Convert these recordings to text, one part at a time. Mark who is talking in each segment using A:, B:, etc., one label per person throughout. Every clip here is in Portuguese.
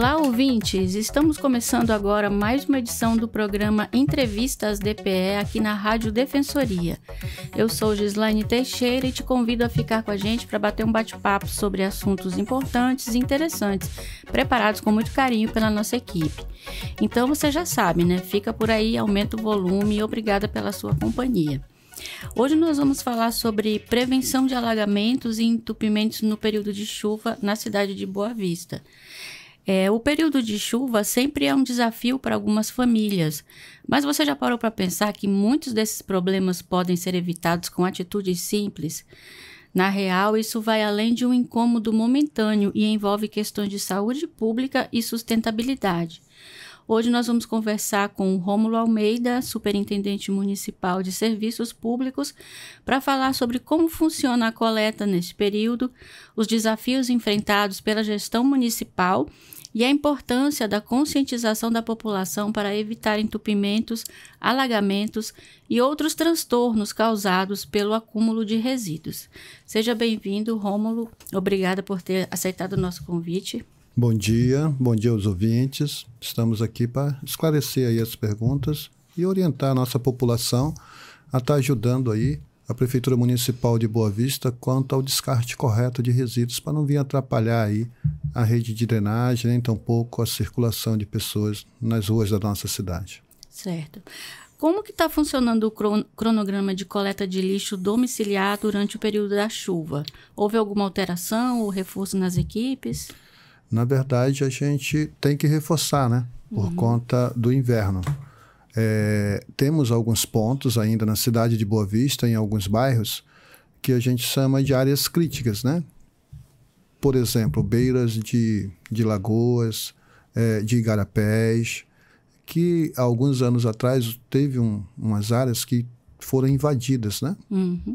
A: Olá, ouvintes! Estamos começando agora mais uma edição do programa Entrevistas DPE aqui na Rádio Defensoria. Eu sou Gislaine Teixeira e te convido a ficar com a gente para bater um bate-papo sobre assuntos importantes e interessantes, preparados com muito carinho pela nossa equipe. Então você já sabe, né? Fica por aí, aumenta o volume e obrigada pela sua companhia. Hoje nós vamos falar sobre prevenção de alagamentos e entupimentos no período de chuva na cidade de Boa Vista. O período de chuva sempre é um desafio para algumas famílias, mas você já parou para pensar que muitos desses problemas podem ser evitados com atitudes simples? Na real, isso vai além de um incômodo momentâneo e envolve questões de saúde pública e sustentabilidade. Hoje nós vamos conversar com o Rômulo Almeida, superintendente municipal de serviços públicos, para falar sobre como funciona a coleta nesse período, os desafios enfrentados pela gestão municipal e a importância da conscientização da população para evitar entupimentos, alagamentos e outros transtornos causados pelo acúmulo de resíduos. Seja bem-vindo, Rômulo. Obrigada por ter aceitado o nosso convite.
B: Bom dia aos ouvintes. Estamos aqui para esclarecer aí as perguntas e orientar a nossa população a estar ajudando aí a Prefeitura Municipal de Boa Vista quanto ao descarte correto de resíduos para não vir atrapalhar aí a rede de drenagem, nem tampouco a circulação de pessoas nas ruas da nossa cidade.
A: Certo. Como que está funcionando o cronograma de coleta de lixo domiciliar durante o período da chuva? Houve alguma alteração ou reforço nas equipes?
B: Na verdade, a gente tem que reforçar, né? Por conta do inverno. Temos alguns pontos ainda na cidade de Boa Vista, em alguns bairros, que a gente chama de áreas críticas, né? Por exemplo, beiras de lagoas, de igarapés, que há alguns anos atrás teve umas áreas que foram invadidas, né?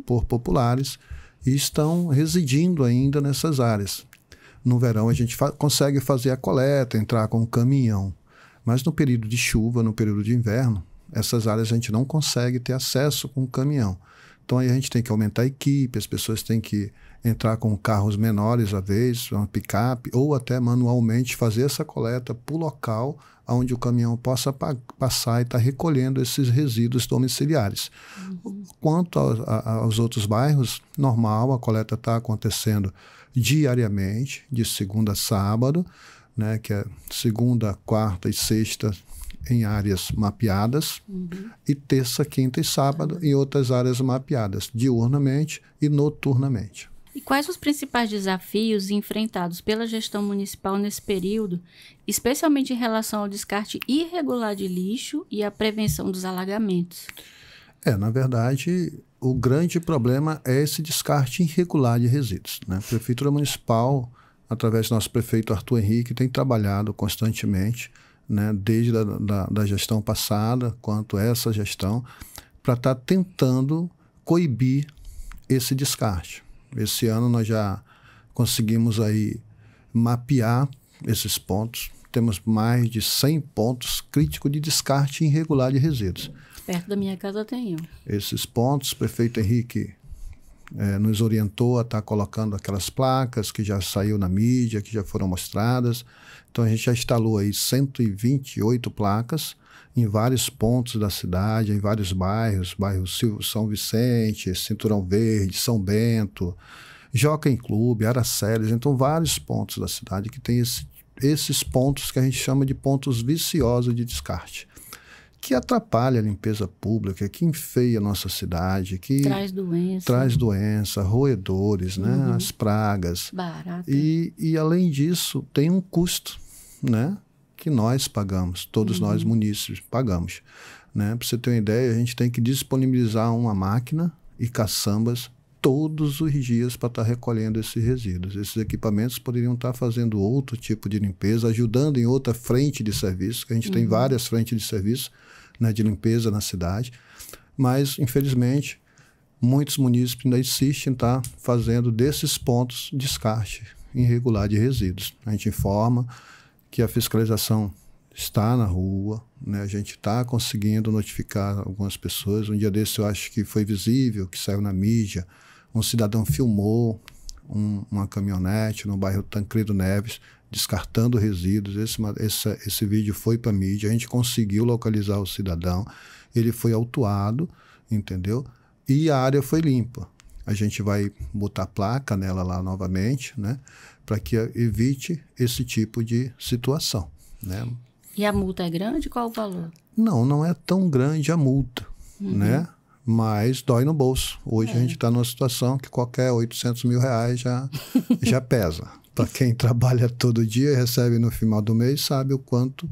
B: Por populares e estão residindo ainda nessas áreas. No verão a gente consegue fazer a coleta, entrar com um caminhão, mas no período de chuva, no período de inverno, essas áreas a gente não consegue ter acesso com o caminhão. Então aí a gente tem que aumentar a equipe, as pessoas têm que entrar com carros menores à vez, uma picape, ou até manualmente fazer essa coleta para o local onde o caminhão possa passar e estar recolhendo esses resíduos domiciliares. Quanto aos outros bairros, normal, a coleta está acontecendo diariamente, de segunda a sábado, né, que é segunda, quarta e sexta em áreas mapeadas, e terça, quinta e sábado em outras áreas mapeadas, diurnamente e noturnamente.
A: E quais os principais desafios enfrentados pela gestão municipal nesse período, especialmente em relação ao descarte irregular de lixo e à prevenção dos alagamentos?
B: Na verdade, o grande problema é esse descarte irregular de resíduos, né? A Prefeitura Municipal, através do nosso prefeito Arthur Henrique, tem trabalhado constantemente, né, desde da gestão passada quanto essa gestão, para estar tentando coibir esse descarte. Esse ano nós já conseguimos aí mapear esses pontos. Temos mais de 100 pontos críticos de descarte irregular de resíduos.
A: Perto da minha casa tem um.
B: Esses pontos, o prefeito Henrique nos orientou a estar colocando aquelas placas que já saiu na mídia, que já foram mostradas. Então a gente já instalou aí 128 placas em vários pontos da cidade, em vários bairros, bairro São Vicente, Cinturão Verde, São Bento, Jockey Clube, Araceles, então vários pontos da cidade que tem esses pontos que a gente chama de pontos viciosos de descarte, que atrapalha a limpeza pública, que enfeia a nossa cidade, que traz doença, roedores, né, as pragas.
A: Barata.
B: E além disso, tem um custo, né, que nós pagamos, todos nós munícipes pagamos. Né? Para você ter uma ideia, a gente tem que disponibilizar uma máquina e caçambas todos os dias para estar recolhendo esses resíduos. Esses equipamentos poderiam estar fazendo outro tipo de limpeza, ajudando em outra frente de serviço, que a gente tem várias frentes de serviço, né, de limpeza na cidade, mas, infelizmente, muitos munícipes ainda insistem em estar fazendo desses pontos descarte irregular de resíduos. A gente informa que a fiscalização está na rua, né? A gente está conseguindo notificar algumas pessoas. Um dia desse eu acho que foi visível, que saiu na mídia, um cidadão filmou uma caminhonete no bairro Tancredo Neves descartando resíduos. Esse vídeo foi para a mídia, a gente conseguiu localizar o cidadão, ele foi autuado, entendeu? E a área foi limpa. A gente vai botar placa nela lá novamente, né? Para que evite esse tipo de situação, né?
A: E a multa é grande? Qual o valor?
B: Não é tão grande a multa, né? Mas dói no bolso. Hoje a gente está numa situação que qualquer 800 mil reais já pesa. Para quem trabalha todo dia e recebe no final do mês, sabe o quanto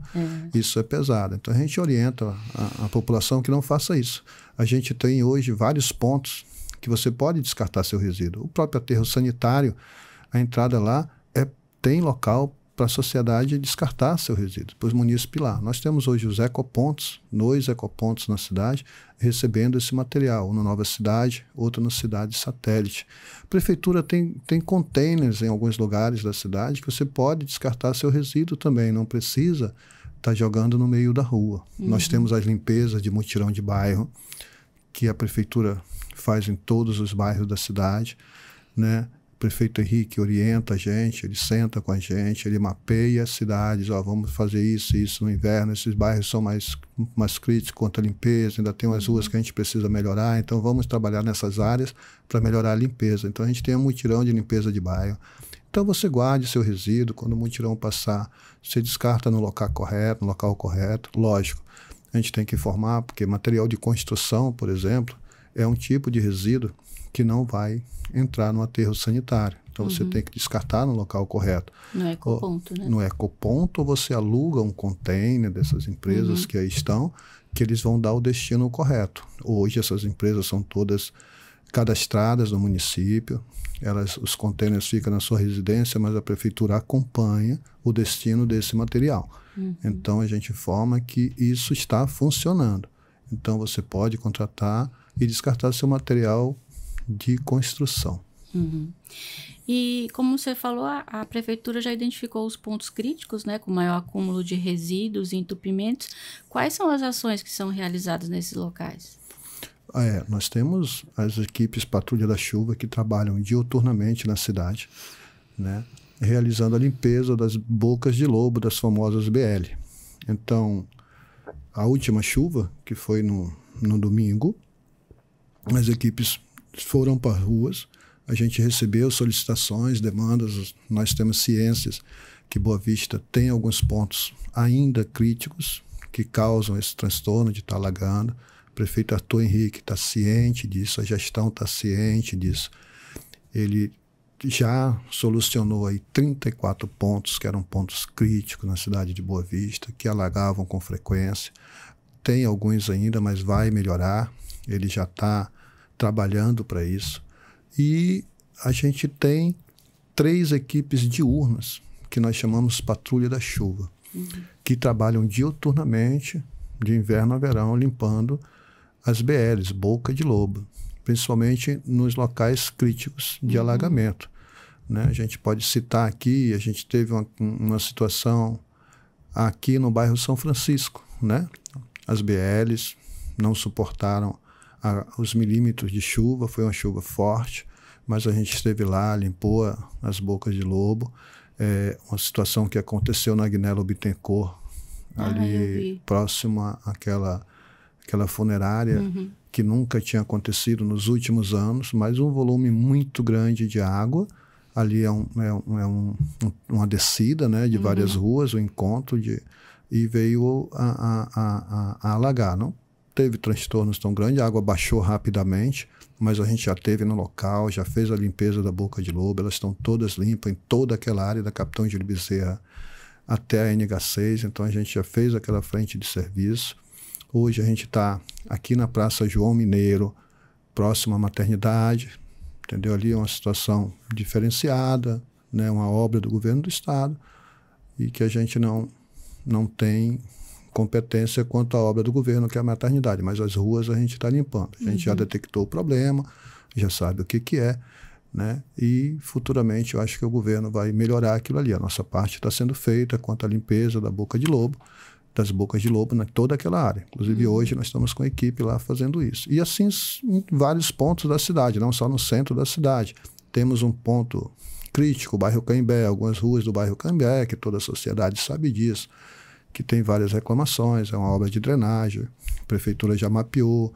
B: isso é pesado. Então a gente orienta a população que não faça isso. A gente tem hoje vários pontos que você pode descartar seu resíduo. O próprio aterro sanitário, a entrada lá tem local para a sociedade descartar seu resíduo, para os munícipes lá. Nós temos hoje os ecopontos, 2 ecopontos na cidade, recebendo esse material, um na Nova Cidade, outro na cidade satélite. A prefeitura tem containers em alguns lugares da cidade que você pode descartar seu resíduo também, não precisa estar jogando no meio da rua. Nós temos as limpezas de mutirão de bairro, que a prefeitura faz em todos os bairros da cidade, né? O prefeito Henrique orienta a gente, ele senta com a gente, ele mapeia as cidades, vamos fazer isso no inverno, esses bairros são mais críticos quanto à limpeza, ainda tem umas ruas que a gente precisa melhorar, então vamos trabalhar nessas áreas para melhorar a limpeza. Então a gente tem um mutirão de limpeza de bairro. Então você guarde seu resíduo, quando o mutirão passar, você descarta no local correto, lógico. A gente tem que informar, porque material de construção, por exemplo, é um tipo de resíduo que não vai entrar no aterro sanitário. Então você tem que descartar no local correto.
A: No ecoponto, né?
B: No ecoponto, você aluga um container dessas empresas que aí estão, que eles vão dar o destino correto. Hoje essas empresas são todas cadastradas no município, os containers ficam na sua residência, mas a prefeitura acompanha o destino desse material. Então a gente informa que isso está funcionando. Então você pode contratar e descartar seu material de construção.
A: E como você falou, a prefeitura já identificou os pontos críticos, né, com maior acúmulo de resíduos e entupimentos. Quais são as ações que são realizadas nesses locais?
B: Nós temos as equipes Patrulha da Chuva que trabalham diuturnamente na cidade, né, realizando a limpeza das bocas de lobo das famosas BL. Então, a última chuva, que foi no domingo, as equipes foram para as ruas, a gente recebeu solicitações, demandas, nós temos ciências que Boa Vista tem alguns pontos ainda críticos que causam esse transtorno de estar alagando. O prefeito Arthur Henrique está ciente disso, a gestão está ciente disso. Ele já solucionou aí 34 pontos que eram pontos críticos na cidade de Boa Vista, que alagavam com frequência. Tem alguns ainda, mas vai melhorar. Ele já está trabalhando para isso. E a gente tem 3 equipes diurnas, que nós chamamos Patrulha da Chuva, que trabalham diuturnamente, de inverno a verão, limpando as BLs, boca de lobo, principalmente nos locais críticos de alagamento, né? A gente pode citar aqui, a gente teve uma situação aqui no bairro São Francisco, né? As BLs não suportaram os milímetros de chuva, foi uma chuva forte, mas a gente esteve lá, limpou as bocas de lobo. Uma situação que aconteceu na Agnello Bittencourt, ali próximo àquela funerária, que nunca tinha acontecido nos últimos anos, mas um volume muito grande de água. Ali uma descida, né, de várias ruas, um encontro, e veio a alagar. Não teve transtornos tão grandes, a água baixou rapidamente, mas a gente já esteve no local, já fez a limpeza da boca de lobo, elas estão todas limpas em toda aquela área da Capitão Júlio Bezerra até a NH6, então a gente já fez aquela frente de serviço. Hoje a gente está aqui na Praça João Mineiro, próximo à maternidade, entendeu? Ali é uma situação diferenciada, né? Uma obra do governo do estado, e que a gente não tem competência quanto à obra do governo, que é a maternidade, mas as ruas a gente está limpando. A gente já detectou o problema, já sabe o que é, né? E futuramente eu acho que o governo vai melhorar aquilo ali. A nossa parte está sendo feita quanto à limpeza da boca de lobo, das bocas de lobo, né? Toda aquela área. Inclusive hoje nós estamos com a equipe lá fazendo isso. E assim em vários pontos da cidade, não só no centro da cidade. Temos um ponto crítico, o bairro Caimbé, algumas ruas do bairro Caimbé, que toda a sociedade sabe disso, que tem várias reclamações, é uma obra de drenagem, a prefeitura já mapeou,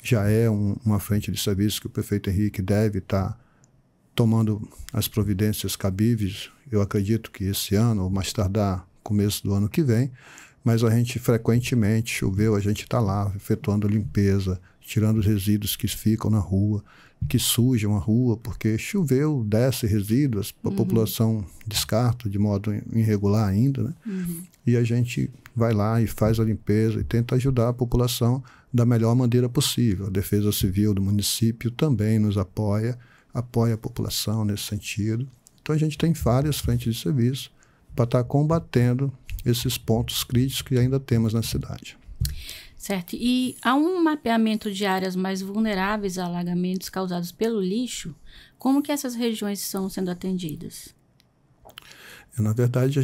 B: já é uma frente de serviço que o prefeito Henrique deve estar tomando as providências cabíveis. Eu acredito que esse ano, ou mais tardar, começo do ano que vem, mas a gente frequentemente, choveu, a gente está lá efetuando limpeza, tirando os resíduos que ficam na rua, que sujam a rua, porque choveu, desce resíduos, a população descarta de modo irregular ainda, né? E a gente vai lá e faz a limpeza e tenta ajudar a população da melhor maneira possível. A Defesa Civil do município também nos apoia a população nesse sentido. Então a gente tem várias frentes de serviço para estar combatendo esses pontos críticos que ainda temos na cidade.
A: Certo. E há um mapeamento de áreas mais vulneráveis a alagamentos causados pelo lixo? Como que essas regiões estão sendo atendidas?
B: Na verdade,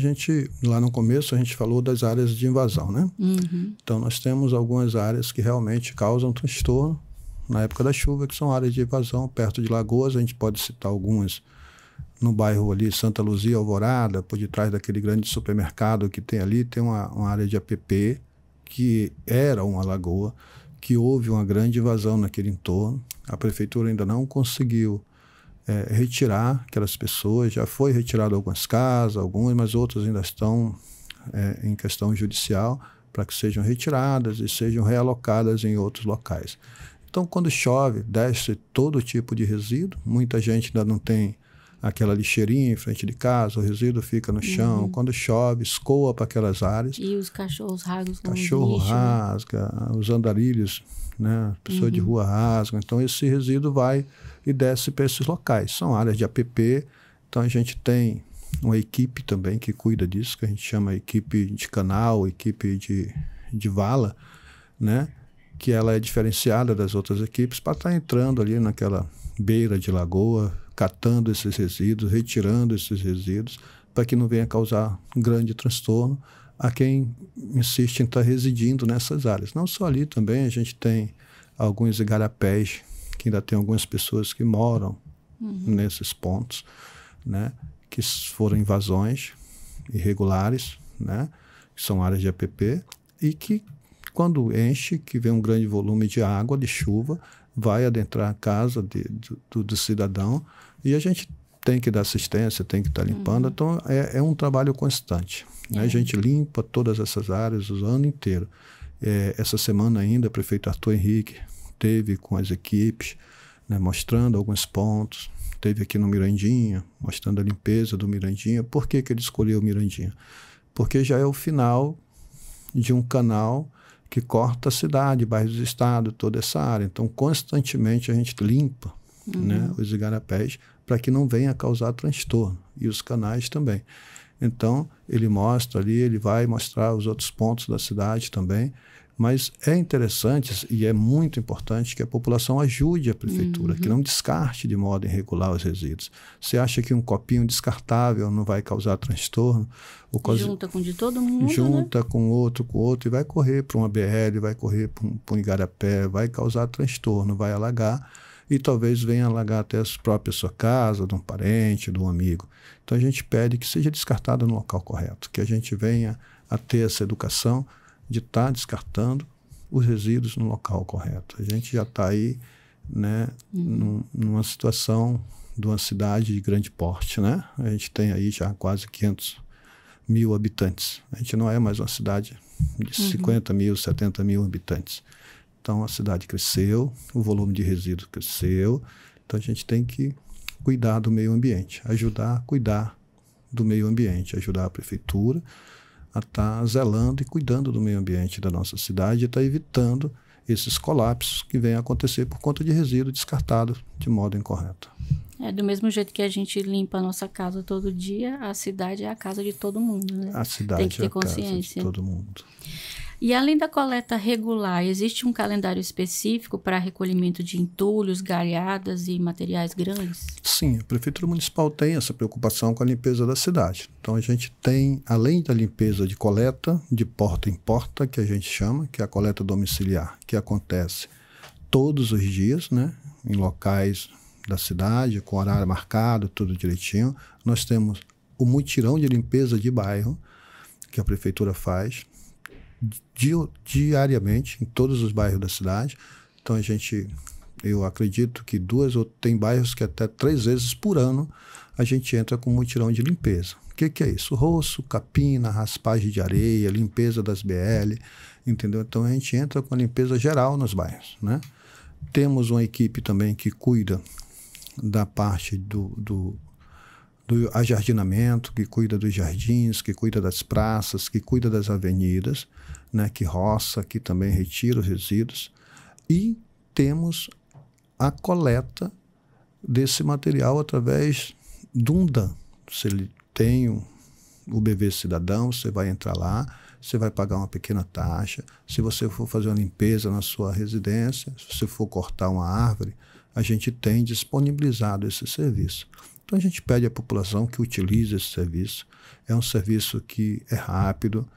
B: lá no começo, a gente falou das áreas de invasão, né? Então, nós temos algumas áreas que realmente causam transtorno na época da chuva, que são áreas de invasão perto de lagoas. A gente pode citar algumas no bairro ali, Santa Luzia, Alvorada, por detrás daquele grande supermercado que tem ali, tem uma área de APP, que era uma lagoa, que houve uma grande invasão naquele entorno. A prefeitura ainda não conseguiu retirar aquelas pessoas, já foi retirado algumas casas, mas outras ainda estão em questão judicial para que sejam retiradas e sejam realocadas em outros locais. Então, quando chove, desce todo tipo de resíduo, muita gente ainda não tem aquela lixeirinha em frente de casa, o resíduo fica no chão, quando chove, escoa para aquelas áreas.
A: E os cachorros rasgam com
B: cachorro
A: lixo,
B: rasga, né? Os andarilhos, né? Pessoas de rua rasgam. Então, esse resíduo vai e desce para esses locais. São áreas de APP, então a gente tem uma equipe também que cuida disso, que a gente chama equipe de canal, equipe de vala, né? Que ela é diferenciada das outras equipes para estar entrando ali naquela beira de lagoa, catando esses resíduos, retirando esses resíduos, para que não venha causar um grande transtorno a quem insiste em estar residindo nessas áreas. Não só ali também, a gente tem alguns igarapés, que ainda tem algumas pessoas que moram nesses pontos, né, que foram invasões irregulares, né, que são áreas de APP, e que quando enche, que vem um grande volume de água, de chuva, vai adentrar a casa do cidadão, e a gente tem que dar assistência, tem que estar limpando. Então, é um trabalho constante, né? A gente limpa todas essas áreas o ano inteiro. Essa semana ainda, o prefeito Arthur Henrique teve com as equipes, né, mostrando alguns pontos. Teve aqui no Mirandinha, mostrando a limpeza do Mirandinha. Por que ele escolheu o Mirandinha? Porque já é o final de um canal que corta a cidade, bairros do estado, toda essa área. Então, constantemente a gente limpa, né, os igarapés para que não venha causar transtorno. E os canais também. Então, ele mostra ali, ele vai mostrar os outros pontos da cidade também. Mas é interessante e é muito importante que a população ajude a prefeitura, que não descarte de modo irregular os resíduos. Você acha que um copinho descartável não vai causar transtorno?
A: Junta com de todo mundo,
B: junta,
A: né?
B: com outro, e vai correr para uma BL, vai correr para um igarapé, vai causar transtorno, vai alagar e talvez venha alagar até a própria sua casa, de um parente, de um amigo. Então a gente pede que seja descartado no local correto, que a gente venha a ter essa educação de estar descartando os resíduos no local correto. A gente já está aí, né, numa situação de uma cidade de grande porte, né? A gente tem aí já quase 500 mil habitantes. A gente não é mais uma cidade de 50 mil, 70 mil habitantes. Então a cidade cresceu, o volume de resíduos cresceu, então a gente tem que cuidar do meio ambiente, ajudar a cuidar do meio ambiente, ajudar a prefeitura a estar zelando e cuidando do meio ambiente da nossa cidade e estar evitando esses colapsos que vêm a acontecer por conta de resíduo descartado de modo incorreto.
A: Do mesmo jeito que a gente limpa a nossa casa todo dia, a cidade é a casa de todo mundo, né?
B: A cidade
A: tem que ter
B: é a
A: consciência.
B: casa de todo mundo.
A: E além da coleta regular, existe um calendário específico para recolhimento de entulhos, galhadas e materiais grandes?
B: Sim, a Prefeitura Municipal tem essa preocupação com a limpeza da cidade. Então a gente tem, além da limpeza de coleta, de porta em porta, que a gente chama, que é a coleta domiciliar, que acontece todos os dias, né, em locais da cidade, com horário marcado, tudo direitinho. Nós temos o mutirão de limpeza de bairro, que a prefeitura faz diariamente em todos os bairros da cidade. Então eu acredito que tem bairros que até 3 vezes por ano a gente entra com mutirão de limpeza. O que é isso? Roço, capina, raspagem de areia, limpeza das BL, entendeu? Então a gente entra com a limpeza geral nos bairros, né? Temos uma equipe também que cuida da parte do ajardinamento, que cuida dos jardins, que cuida das praças, que cuida das avenidas, né? Que roça, que também retira os resíduos. E temos a coleta desse material através do UNDAM. Se ele tem o BV Cidadão, você vai entrar lá, você vai pagar uma pequena taxa. Se você for fazer uma limpeza na sua residência, se você for cortar uma árvore, a gente tem disponibilizado esse serviço. Então a gente pede à população que utilize esse serviço. É um serviço que é rápido,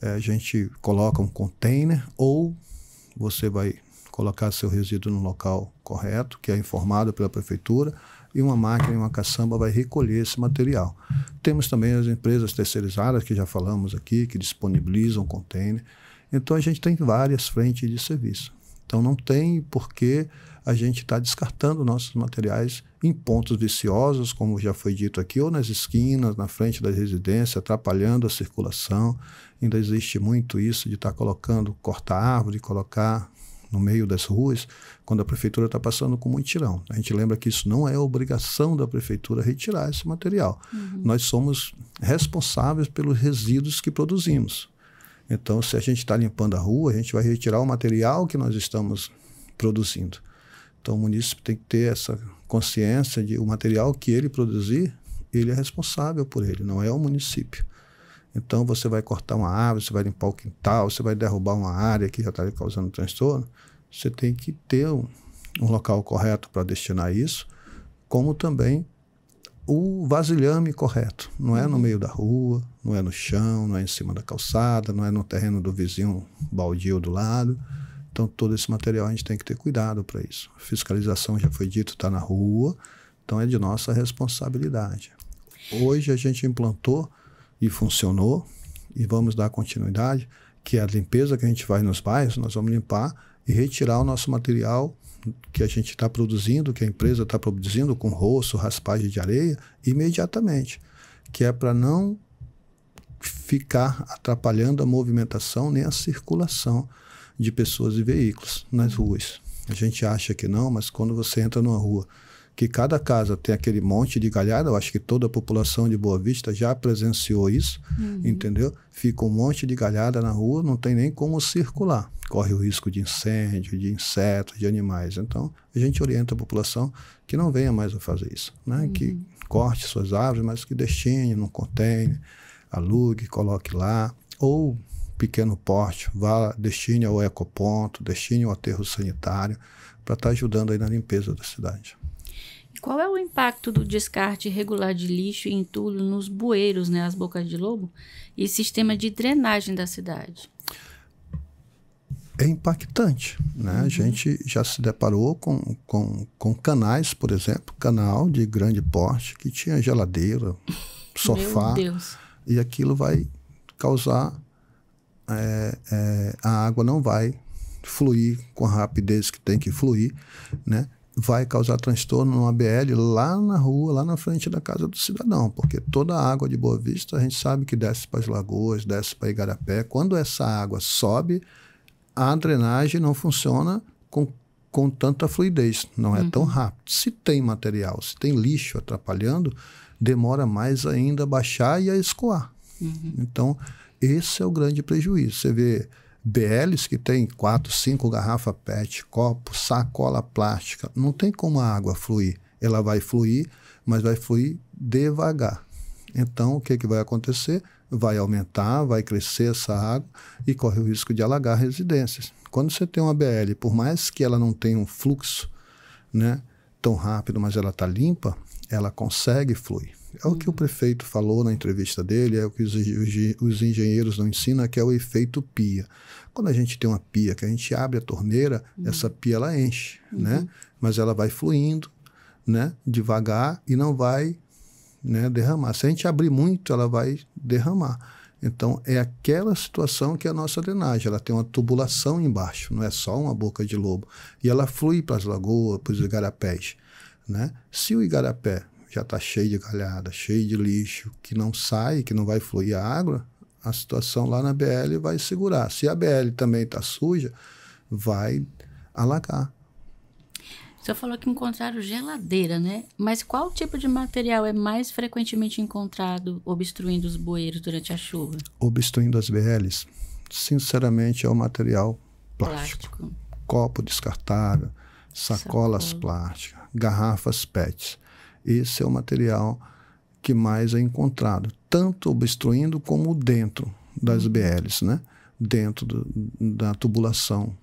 B: a gente coloca um container ou você vai colocar seu resíduo no local correto, que é informado pela prefeitura, e uma máquina e uma caçamba vai recolher esse material. Temos também as empresas terceirizadas, que já falamos aqui, que disponibilizam container. Então, a gente tem várias frentes de serviço. Então, não tem por que a gente estar descartando nossos materiais em pontos viciosos, como já foi dito aqui, ou nas esquinas, na frente da residência, atrapalhando a circulação. Ainda existe muito isso de estar cortar árvore, colocar no meio das ruas, quando a prefeitura está passando com mutirão. A gente lembra que isso não é obrigação da prefeitura retirar esse material. Nós somos responsáveis pelos resíduos que produzimos. Então, se a gente está limpando a rua, a gente vai retirar o material que nós estamos produzindo. Então, o munícipe tem que ter essa consciência de o material que ele produzir, ele é responsável por ele, não é o município. Então, você vai cortar uma árvore, você vai limpar o quintal, você vai derrubar uma área que já está causando transtorno, você tem que ter um local correto para destinar isso, como também o vasilhame correto. Não é no meio da rua, não é no chão, não é em cima da calçada, não é no terreno do vizinho baldio do lado. Então, todo esse material a gente tem que ter cuidado para isso. A fiscalização, já foi dito, está na rua, então é de nossa responsabilidade. Hoje a gente implantou e funcionou, e vamos dar continuidade, que é a limpeza que a gente faz nos bairros, nós vamos limpar e retirar o nosso material que a gente está produzindo, que a empresa está produzindo com roço, raspagem de areia, imediatamente, que é para não ficar atrapalhando a movimentação nem a circulação de pessoas e veículos nas ruas. A gente acha que não, mas quando você entra numa rua que cada casa tem aquele monte de galhada, eu acho que toda a população de Boa Vista já presenciou isso, entendeu? Fica um monte de galhada na rua, não tem nem como circular. Corre o risco de incêndio, de insetos, de animais. Então, a gente orienta a população que não venha mais a fazer isso, né? Que corte suas árvores, mas que destine num container, alugue, coloque lá, ou pequeno porte, vá, destine ao ecoponto, destine ao aterro sanitário, para estar ajudando aí na limpeza da cidade.
A: Qual é o impacto do descarte irregular de lixo e entulho nos bueiros, né, as bocas de lobo, e sistema de drenagem da cidade?
B: É impactante, né? A gente já se deparou com canais, por exemplo, canal de grande porte, que tinha geladeira, sofá, e aquilo vai causar, a água não vai fluir com a rapidez que tem que fluir, né? Vai causar transtorno numa BL lá na rua, lá na frente da casa do cidadão, porque toda a água de Boa Vista a gente sabe que desce para as lagoas, desce para Igarapé. Quando essa água sobe, a drenagem não funciona com tanta fluidez, não é tão rápido. Se tem material, se tem lixo atrapalhando, demora mais ainda a baixar e a escoar. Então, esse é o grande prejuízo. Você vê BLs que tem 4, 5 garrafas PET, copo, sacola plástica, não tem como a água fluir. Ela vai fluir, mas vai fluir devagar. Então, o que vai acontecer? Vai aumentar, vai crescer essa água e corre o risco de alagar residências. Quando você tem uma BL, por mais que ela não tenha um fluxo, né, tão rápido, mas ela está limpa, ela consegue fluir. É o que o prefeito falou na entrevista dele, é o que os engenheiros não ensinam, que é o efeito pia. Quando a gente tem uma pia, que a gente abre a torneira, essa pia ela enche, né? Mas ela vai fluindo, né, devagar e não vai, né, derramar. Se a gente abrir muito, ela vai derramar. Então, é aquela situação que é a nossa drenagem. Ela tem uma tubulação embaixo, não é só uma boca de lobo. E ela flui para as lagoas, para os igarapés, né? Se o igarapé já está cheio de galhada, cheio de lixo, que não sai, que não vai fluir a água, a situação lá na BL vai segurar. Se a BL também está suja, vai alagar.
A: O senhor falou que encontraram geladeira, né? Mas qual tipo de material é mais frequentemente encontrado obstruindo os bueiros durante a chuva?
B: Obstruindo as BLs, sinceramente, é o material plástico. Copo descartável, sacolas plásticas, garrafas PETs. Esse é o material que mais é encontrado, tanto obstruindo como dentro das BLs, né? Dentro da tubulação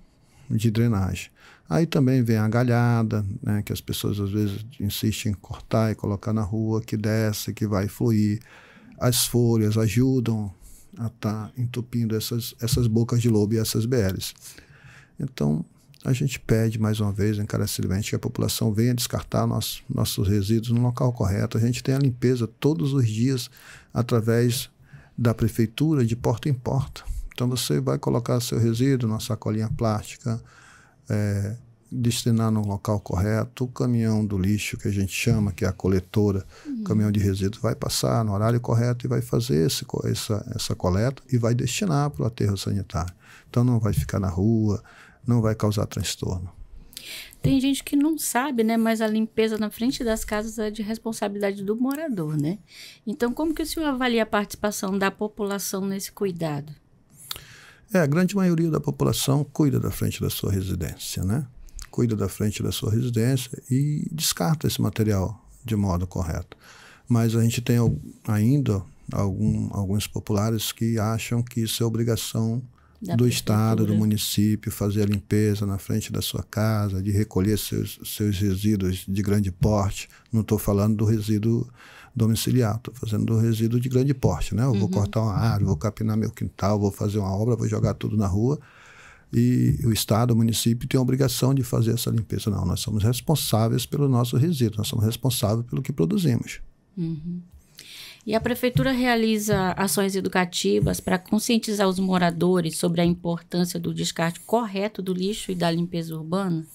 B: de drenagem. Aí também vem a galhada, né, que as pessoas às vezes insistem em cortar e colocar na rua, que desce, que vai fluir. As folhas ajudam a estar entupindo essas bocas de lobo e essas BLs. Então, a gente pede mais uma vez, encarecidamente, que a população venha descartar nossos resíduos no local correto. A gente tem a limpeza todos os dias através da prefeitura, de porta em porta. Então, você vai colocar seu resíduo numa sacolinha plástica, destinar no local correto. O caminhão do lixo, que a gente chama, que é a coletora, caminhão de resíduos, vai passar no horário correto e vai fazer essa coleta e vai destinar para o aterro sanitário. Então, não vai ficar na rua, não vai causar transtorno.
A: Tem gente que não sabe, né? Mas a limpeza na frente das casas é de responsabilidade do morador, né? Então, como que o senhor avalia a participação da população nesse cuidado?
B: A grande maioria da população cuida da frente da sua residência, né? Cuida da frente da sua residência e descarta esse material de modo correto. Mas a gente tem ainda alguns populares que acham que isso é obrigação do Estado, do município, fazer a limpeza na frente da sua casa, de recolher seus resíduos de grande porte. Não estou falando do resíduo domiciliar, estou fazendo do resíduo de grande porte, né? Eu vou cortar uma árvore, vou capinar meu quintal, vou fazer uma obra, vou jogar tudo na rua e o Estado, o município tem a obrigação de fazer essa limpeza. Não, nós somos responsáveis pelo nosso resíduo, nós somos responsáveis pelo que produzimos.
A: E a prefeitura realiza ações educativas para conscientizar os moradores sobre a importância do descarte correto do lixo e da limpeza urbana?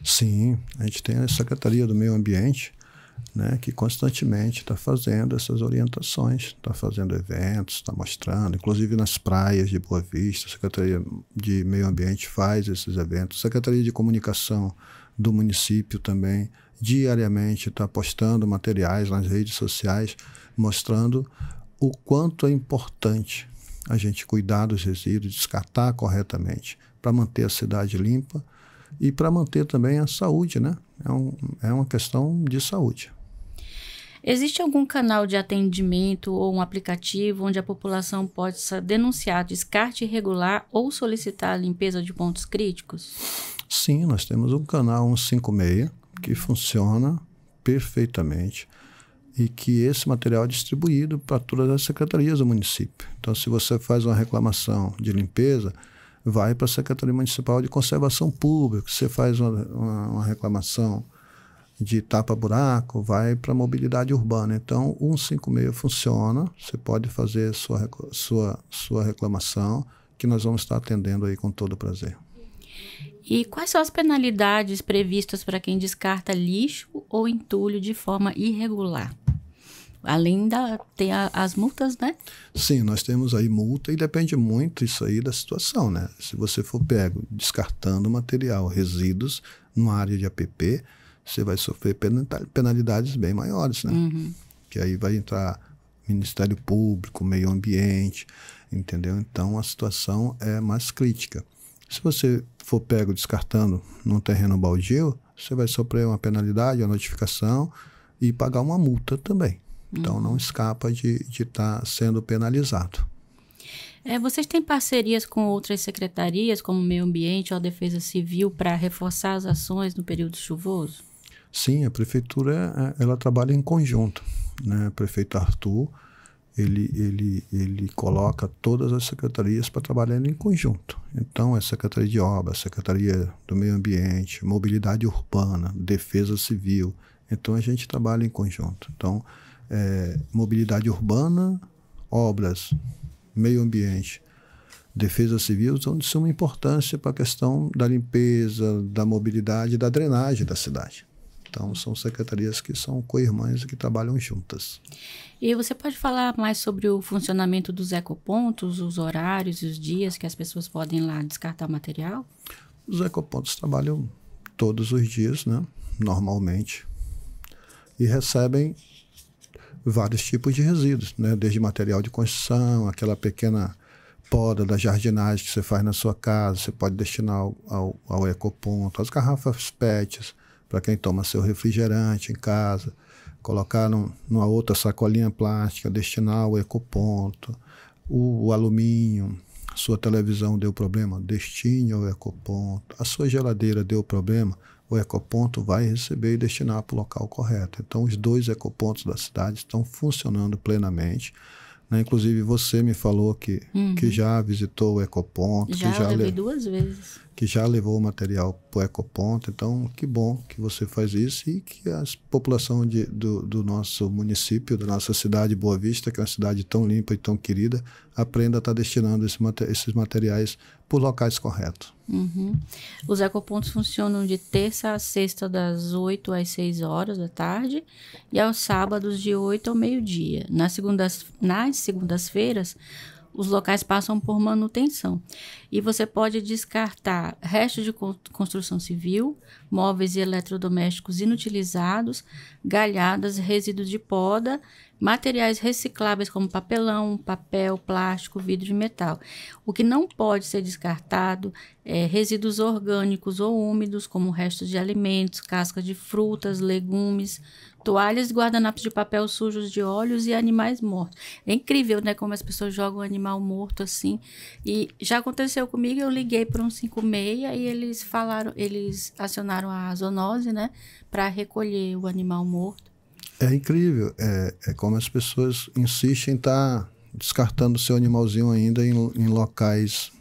A: Sim,
B: a gente tem a Secretaria do Meio Ambiente, né, que constantemente está fazendo essas orientações, está fazendo eventos, está mostrando, inclusive nas praias de Boa Vista, a Secretaria de Meio Ambiente faz esses eventos, a Secretaria de Comunicação do município também diariamente está postando materiais nas redes sociais, mostrando o quanto é importante a gente cuidar dos resíduos, descartar corretamente, para manter a cidade limpa e para manter também a saúde, né? É uma questão de saúde.
A: Existe algum canal de atendimento ou um aplicativo onde a população possa denunciar descarte irregular ou solicitar a limpeza de pontos críticos?
B: Sim, nós temos um canal 156 que funciona perfeitamente e que esse material é distribuído para todas as secretarias do município. Então, se você faz uma reclamação de limpeza, vai para a Secretaria Municipal de Conservação Pública. Se você faz uma reclamação de tapa-buraco, vai para a mobilidade urbana. Então, o 156 funciona, você pode fazer sua reclamação, que nós vamos estar atendendo aí com todo prazer.
A: E quais são as penalidades previstas para quem descarta lixo ou entulho de forma irregular? Além tem as multas, né?
B: Sim, nós temos aí multa e depende muito isso aí da situação, né? Se você for pego descartando material, resíduos, numa área de APP, você vai sofrer penalidades bem maiores, né? Que aí vai entrar Ministério Público, Meio Ambiente, entendeu? Então a situação é mais crítica. Se você for pego descartando num terreno baldio, você vai sofrer uma penalidade, uma notificação e pagar uma multa também. Então, não escapa de estar sendo penalizado.
A: Vocês têm parcerias com outras secretarias, como o Meio Ambiente ou a Defesa Civil, para reforçar as ações no período chuvoso?
B: Sim, a prefeitura ela trabalha em conjunto, né? O prefeito Arthur, ele coloca todas as secretarias para trabalhar em conjunto. Então, a Secretaria de Obras, a Secretaria do Meio Ambiente, Mobilidade Urbana, Defesa Civil, Então, a gente trabalha em conjunto. Então, mobilidade urbana, obras, meio ambiente, defesa civil são de suma importância para a questão da limpeza, da mobilidade e da drenagem da cidade. Então, são secretarias que são co-irmãs e que trabalham juntas.
A: E você pode falar mais sobre o funcionamento dos ecopontos, os horários e os dias que as pessoas podem ir lá descartar o material?
B: Os ecopontos trabalham todos os dias, né, normalmente, e recebem vários tipos de resíduos, né, desde material de construção, aquela pequena poda da jardinagem que você faz na sua casa, você pode destinar ao ecoponto, as garrafas PETs, para quem toma seu refrigerante em casa, colocar numa outra sacolinha plástica, destinar ao ecoponto, o alumínio, sua televisão deu problema, destine ao ecoponto, a sua geladeira deu problema, o ecoponto vai receber e destinar para o local correto. Então, os 2 ecopontos da cidade estão funcionando plenamente. Né? Inclusive, você me falou que já visitou o ecoponto.
A: Já levei 2 vezes.
B: Que já levou o material para o ecoponto. Então, que bom que você faz isso e que a população do nosso município, da nossa cidade Boa Vista, que é uma cidade tão limpa e tão querida, aprenda a estar destinando esses materiais por locais corretos.
A: Os ecopontos funcionam de terça a sexta, das 8 às 6 horas da tarde, e aos sábados de 8 ao meio-dia. Nas segundas-feiras, os locais passam por manutenção. E você pode descartar restos de construção civil, móveis e eletrodomésticos inutilizados, galhadas, resíduos de poda, materiais recicláveis como papelão, papel, plástico, vidro e metal. O que não pode ser descartado é resíduos orgânicos ou úmidos, como restos de alimentos, cascas de frutas, legumes, toalhas e guardanapos de papel sujos de óleos e animais mortos. É incrível, né, como as pessoas jogam um animal morto assim. E já aconteceu comigo, eu liguei para um 56 e eles acionaram a zoonose, né, para recolher o animal morto.
B: É incrível, é como as pessoas insistem em estar descartando seu animalzinho ainda em locais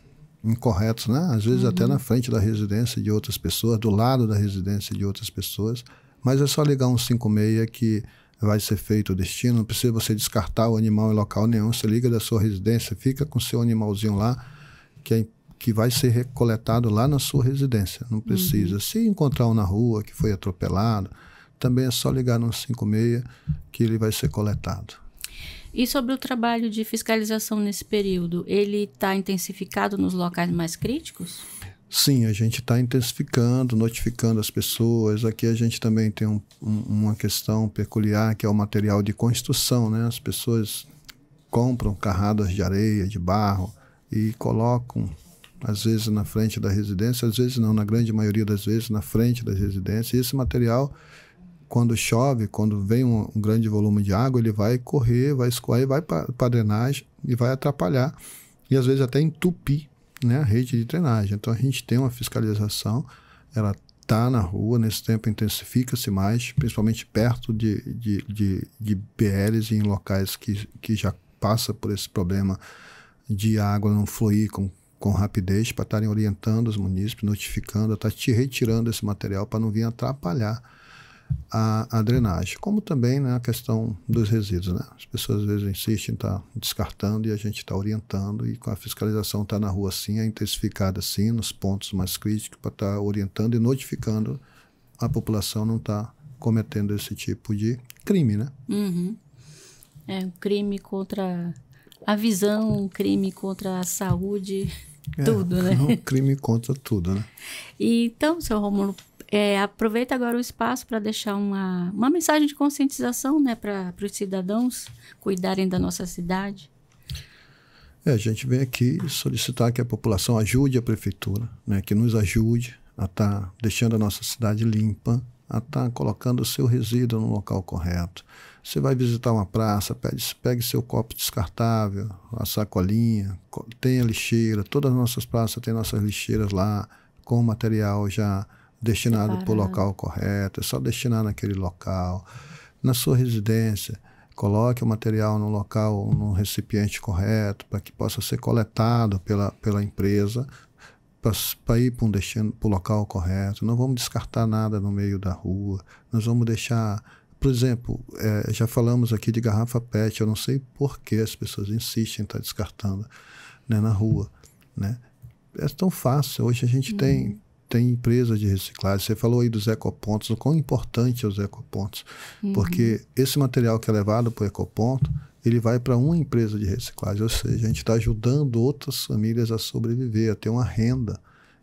B: incorretos, né? Às vezes até na frente da residência de outras pessoas, do lado da residência de outras pessoas, mas é só ligar um 56 que vai ser feito o destino, não precisa você descartar o animal em local nenhum, você liga da sua residência, fica com seu animalzinho lá, que vai ser recoletado lá na sua residência, não precisa. Se encontrar um na rua que foi atropelado, também é só ligar no 56 que ele vai ser coletado.
A: E sobre o trabalho de fiscalização nesse período, ele está intensificado nos locais mais críticos?
B: Sim, a gente está intensificando, notificando as pessoas. Aqui a gente também tem uma questão peculiar, que é o material de construção, né? As pessoas compram carradas de areia, de barro e colocam, às vezes na frente da residência, às vezes não, na grande maioria das vezes na frente da residência. E esse material, quando chove, quando vem um grande volume de água, ele vai correr, vai escoar e vai para a drenagem e vai atrapalhar e às vezes até entupir, né, a rede de drenagem. Então a gente tem uma fiscalização, ela está na rua, nesse tempo intensifica-se mais, principalmente perto de BLs e em locais que já passa por esse problema de água não fluir com rapidez, para estarem orientando os munícipes, notificando, estar retirando esse material para não vir atrapalhar a drenagem, como também, né, a questão dos resíduos, né? As pessoas às vezes insistem em estar descartando e a gente está orientando, e com a fiscalização está na rua sim, é intensificada sim, nos pontos mais críticos, para estar orientando e notificando a população não estar cometendo esse tipo de crime, né?
A: É um crime contra a visão, um crime contra a saúde, tudo, né?
B: Um crime contra tudo, né?
A: E então, seu Rômulo, aproveita agora o espaço para deixar uma mensagem de conscientização, né, para os cidadãos cuidarem da nossa cidade.
B: A gente vem aqui solicitar que a população ajude a prefeitura, né, que nos ajude a estar deixando a nossa cidade limpa, a estar colocando o seu resíduo no local correto. Você vai visitar uma praça, pegue seu copo descartável, a sacolinha, tem a lixeira, todas as nossas praças têm nossas lixeiras lá, com o material já destinado para o local correto, é só destinar naquele local. Na sua residência, coloque o material no local, no recipiente correto, para que possa ser coletado pela empresa, para ir para um destino, para o local correto, não vamos descartar nada no meio da rua, nós vamos deixar, por exemplo, já falamos aqui de garrafa PET, eu não sei por que as pessoas insistem em estar descartando, né, na rua, né? É tão fácil, hoje a gente tem empresas de reciclagem, você falou aí dos ecopontos, o quão importante é os ecopontos, porque esse material que é levado para o ecoponto, ele vai para uma empresa de reciclagem, ou seja, a gente está ajudando outras famílias a sobreviver, a ter uma renda.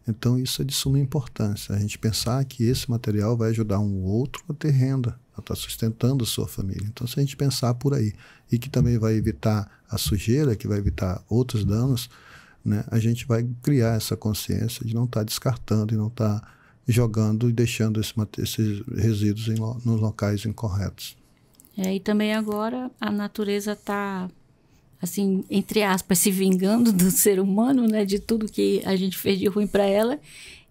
B: Então isso é de suma importância, a gente pensar que esse material vai ajudar um outro a ter renda, a estar sustentando a sua família. Então se a gente pensar por aí, e que também vai evitar a sujeira, que vai evitar outros danos, né, a gente vai criar essa consciência de não estar descartando e não estar jogando e deixando esses resíduos nos locais incorretos.
A: E também agora a natureza está, assim, entre aspas, se vingando do ser humano, né, de tudo que a gente fez de ruim para ela,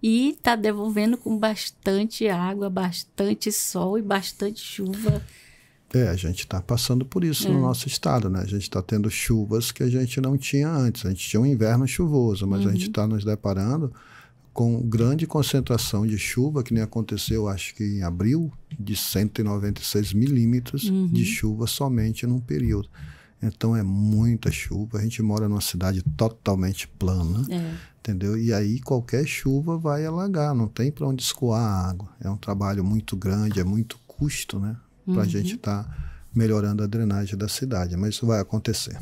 A: e está devolvendo com bastante água, bastante sol e bastante chuva.
B: A gente está passando por isso no nosso estado, né? A gente está tendo chuvas que a gente não tinha antes. A gente tinha um inverno chuvoso, mas a gente está nos deparando com grande concentração de chuva, que nem aconteceu, acho que em abril, de 196 milímetros de chuva somente num período. Então é muita chuva. A gente mora numa cidade totalmente plana, entendeu? E aí qualquer chuva vai alagar, não tem para onde escoar a água. É um trabalho muito grande, é muito custo, né? Para a gente estar melhorando a drenagem da cidade, mas isso vai acontecer.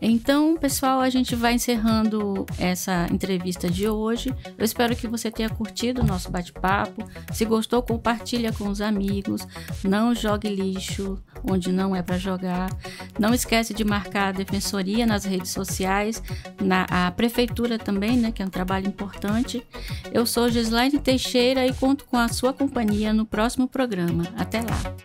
A: Então, pessoal, a gente vai encerrando essa entrevista de hoje. Eu espero que você tenha curtido o nosso bate-papo. Se gostou, compartilha com os amigos. Não jogue lixo onde não é para jogar. Não esquece de marcar a Defensoria nas redes sociais, a Prefeitura também, né, que é um trabalho importante. Eu sou Gislaine Teixeira e conto com a sua companhia no próximo programa. Até lá!